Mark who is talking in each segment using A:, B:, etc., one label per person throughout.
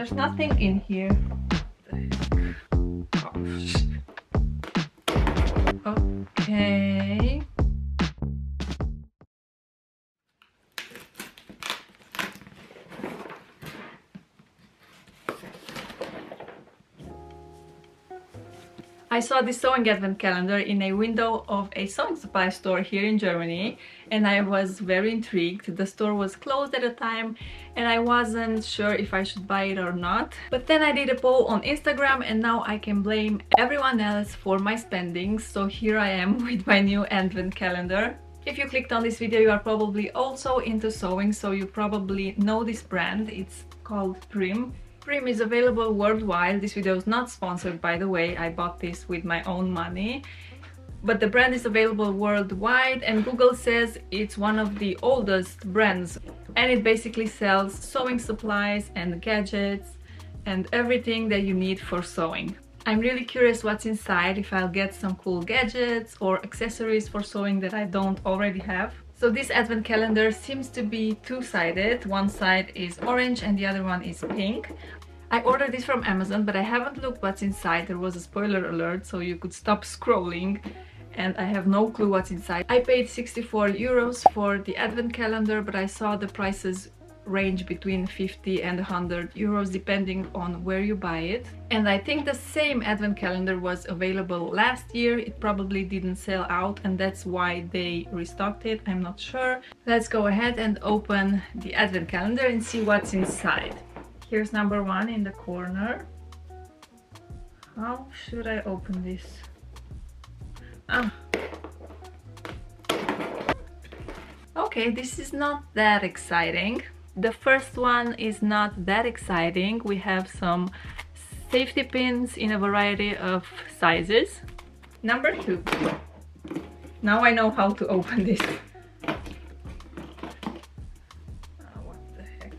A: There's nothing in here. Okay. I saw this sewing advent calendar in a window of a sewing supply store here in Germany, and I was very intrigued. The store was closed at the time and I wasn't sure if I should buy it or not. But then I did a poll on Instagram and now I can blame everyone else for my spendings. So here I am with my new advent calendar. If you clicked on this video, you are probably also into sewing, so you probably know this brand. It's called Prym. Prym is available worldwide. This video is not sponsored, by the way. I bought this with my own money. But the brand is available worldwide, and Google says it's one of the oldest brands. And it basically sells sewing supplies and gadgets and everything that you need for sewing. I'm really curious what's inside, if I'll get some cool gadgets or accessories for sewing that I don't already have. So this advent calendar seems to be two-sided. One side is orange and the other one is pink. I ordered this from Amazon, but I haven't looked what's inside. There was a spoiler alert, so you could stop scrolling, and I have no clue what's inside. I paid 64 euros for the advent calendar, but I saw the prices range between 50 and 100 euros depending on where you buy it. And I think the same advent calendar was available last year. It probably didn't sell out and that's why they restocked it. I'm not sure. Let's go ahead and open the advent calendar and see what's inside. Here's number one in the corner. How should I open this? Okay, this is not that exciting. The first one is not that exciting. We have some safety pins in a variety of sizes. Number two. Now I know how to open this. What the heck?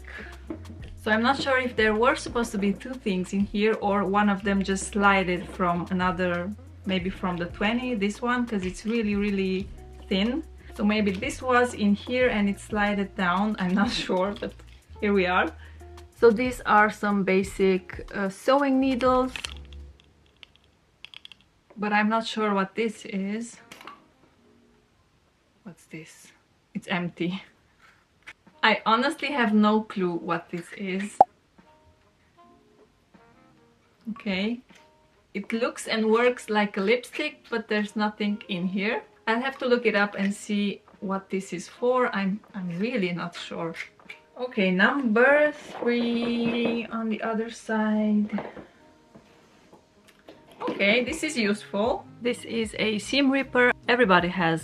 A: So I'm not sure if there were supposed to be two things in here or one of them just slided from another, maybe from the 20, this one, because it's really thin. So maybe this was in here and it slided down, I'm not sure, but here we are. So these are some basic sewing needles, but I'm not sure what this is. What's this? It's empty. I honestly have no clue what this is. Okay. It looks and works like a lipstick, but there's nothing in here. I'll have to look it up and see what this is for. I'm really not sure. Okay, number three on the other side. Okay, this is useful. This is a seam ripper. Everybody has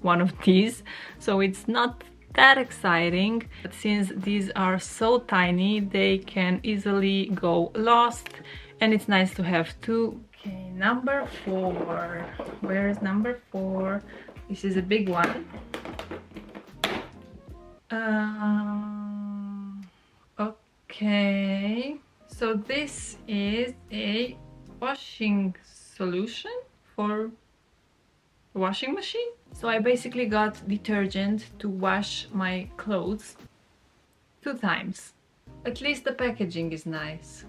A: one of these, so it's not that exciting. But since these are so tiny, they can easily go lost, and it's nice to have two. Okay, number four. Where is number four? This is a big one. Okay, so this is a washing solution for a washing machine. So I basically got detergent to wash my clothes 2 times. At least the packaging is nice.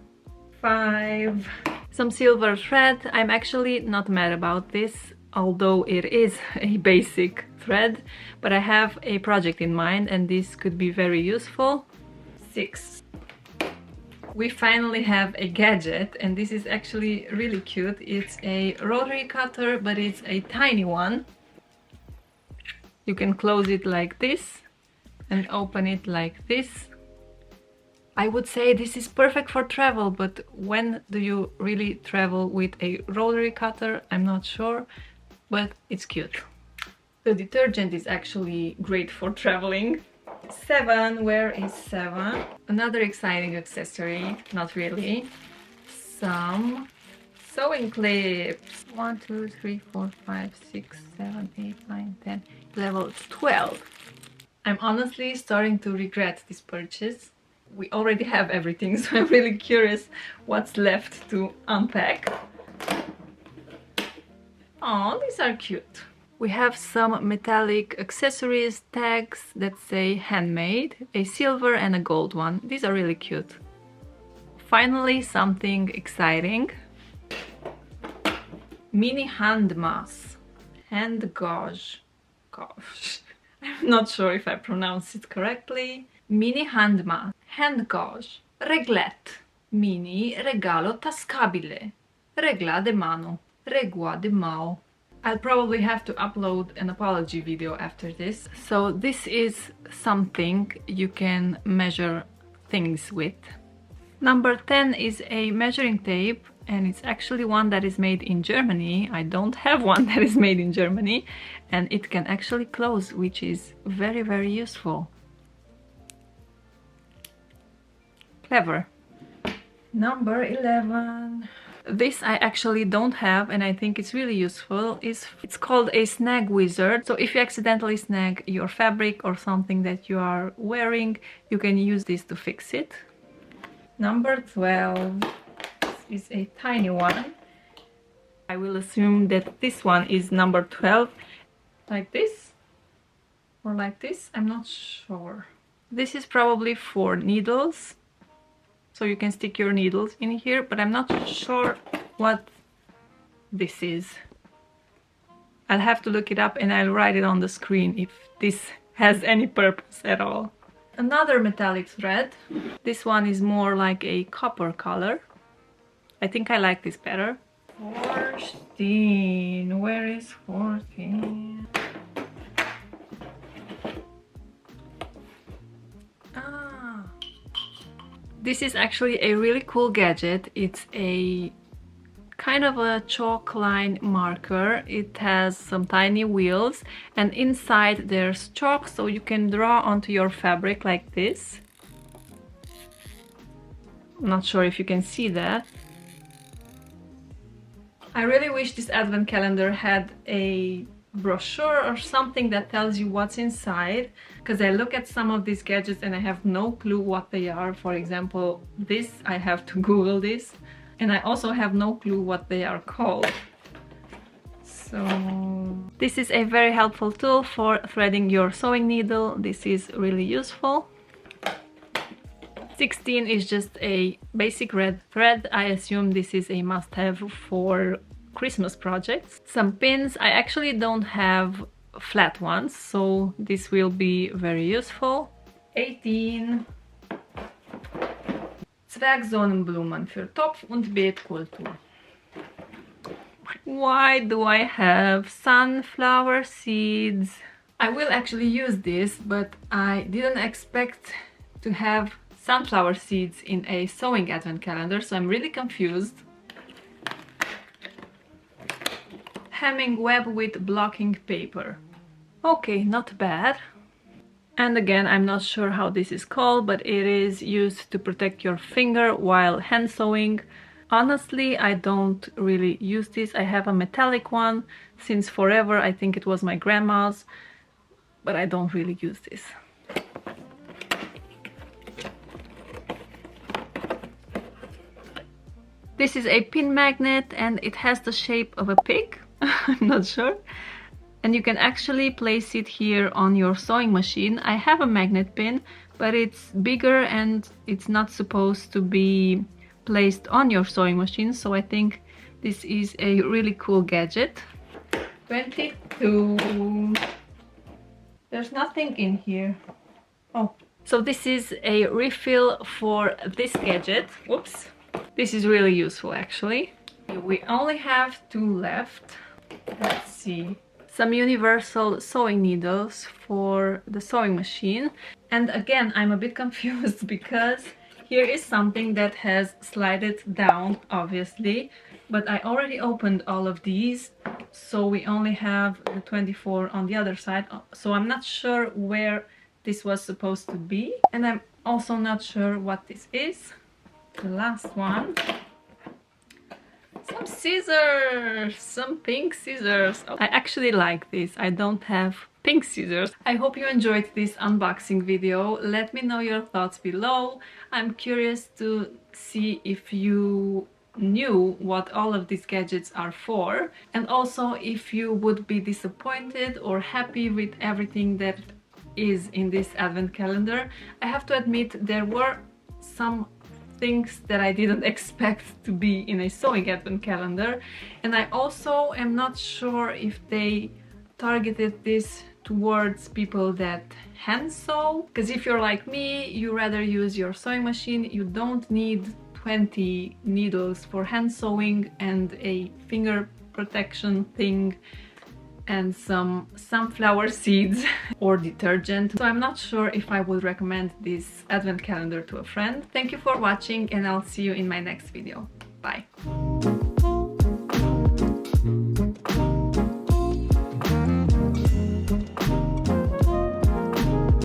A: 5. Some silver thread. I'm actually not mad about this, although it is a basic thread, but I have a project in mind and this could be very useful. 6. We finally have a gadget and this is actually really cute. It's a rotary cutter, but it's a tiny one. You can close it like this and open it like this. I would say this is perfect for travel, but when do you really travel with a rotary cutter? I'm not sure, but it's cute. The detergent is actually great for traveling. 7, where is 7? Another exciting accessory, not really. Some sewing clips. 1, 2, 3, 4, 5, 6, 7, 8, 9, 10, 11, 12. I'm honestly starting to regret this purchase. We already have everything, so I'm really curious what's left to unpack. Oh, these are cute. We have some metallic accessories, tags that say handmade, a silver and a gold one. These are really cute. finally something exciting. Mini hand mask. Hand gauze. Gosh, I'm not sure if I pronounce it correctly. Mini hand mask. Hand gauze. Reglet. Mini regalo tascabile. Regla de mano. Regua de mão. I'll probably have to upload an apology video after this. So this is something you can measure things with. Number 10 is a measuring tape, and it's actually one that is made in Germany. I don't have one that is made in Germany, and it can actually close, which is very, very useful. Clever. Number 11. This I actually don't have, and I think it's really useful. It's called a snag wizard. So if you accidentally snag your fabric or something that you are wearing, you can use this to fix it. Number 12. This is a tiny one. I will assume that this one is number 12. Like this or like this, I'm not sure. This is probably for needles. So you can stick your needles in here, but I'm not sure what this is. I'll have to look it up and I'll write it on the screen if this has any purpose at all. Another metallic thread. This one is more like a copper color. I think I like this better. 14. Where is 14? This is actually a really cool gadget. It's a kind of a chalk line marker. It has some tiny wheels, and inside there's chalk, so you can draw onto your fabric like this. I'm not sure if you can see that. I really wish this advent calendar had a brochure or something that tells you what's inside, because I look at some of these gadgets and I have no clue what they are. For example, this, I have to Google this, and I also have no clue what they are called. So this is a very helpful tool for threading your sewing needle. This is really useful. 16 is just a basic red thread. I assume this is a must-have for Christmas projects. Some pins. I actually don't have flat ones, so this will be very useful. 18. Zwergsonnenblumen für Topf- und Beetkultur. Why do I have sunflower seeds? I will actually use this, but I didn't expect to have sunflower seeds in a sewing advent calendar, so I'm really confused. Hemming web with blocking paper. Okay, not bad. And again, I'm not sure how this is called, but it is used to protect your finger while hand sewing. Honestly, I don't really use this. I have a metallic one since forever. I think it was my grandma's, but I don't really use this. This is a pin magnet and it has the shape of a pig. I'm not sure. And you can actually place it here on your sewing machine. I have a magnet pin, but it's bigger and it's not supposed to be placed on your sewing machine, so I think this is a really cool gadget. 22. There's nothing in here. Oh, so this is a refill for this gadget. Whoops. This is really useful actually. We only have 2 left. Let's see. Some universal sewing needles for the sewing machine. And again, I'm a bit confused because here is something that has slided down, obviously, but I already opened all of these, so we only have the 24 on the other side, so I'm not sure where this was supposed to be, and I'm also not sure what this is. The last one. Some scissors! Some pink scissors! I actually like this. I don't have pink scissors. I hope you enjoyed this unboxing video. Let me know your thoughts below. I'm curious to see if you knew what all of these gadgets are for, and also if you would be disappointed or happy with everything that is in this advent calendar. I have to admit there were some things that I didn't expect to be in a sewing advent calendar. And I also am not sure if they targeted this towards people that hand sew, because if you're like me, you rather use your sewing machine. You don't need 20 needles for hand sewing and a finger protection thing and some sunflower seeds or detergent. So I'm not sure if I would recommend this advent calendar to a friend. Thank you for watching, and I'll see you in my next video. Bye!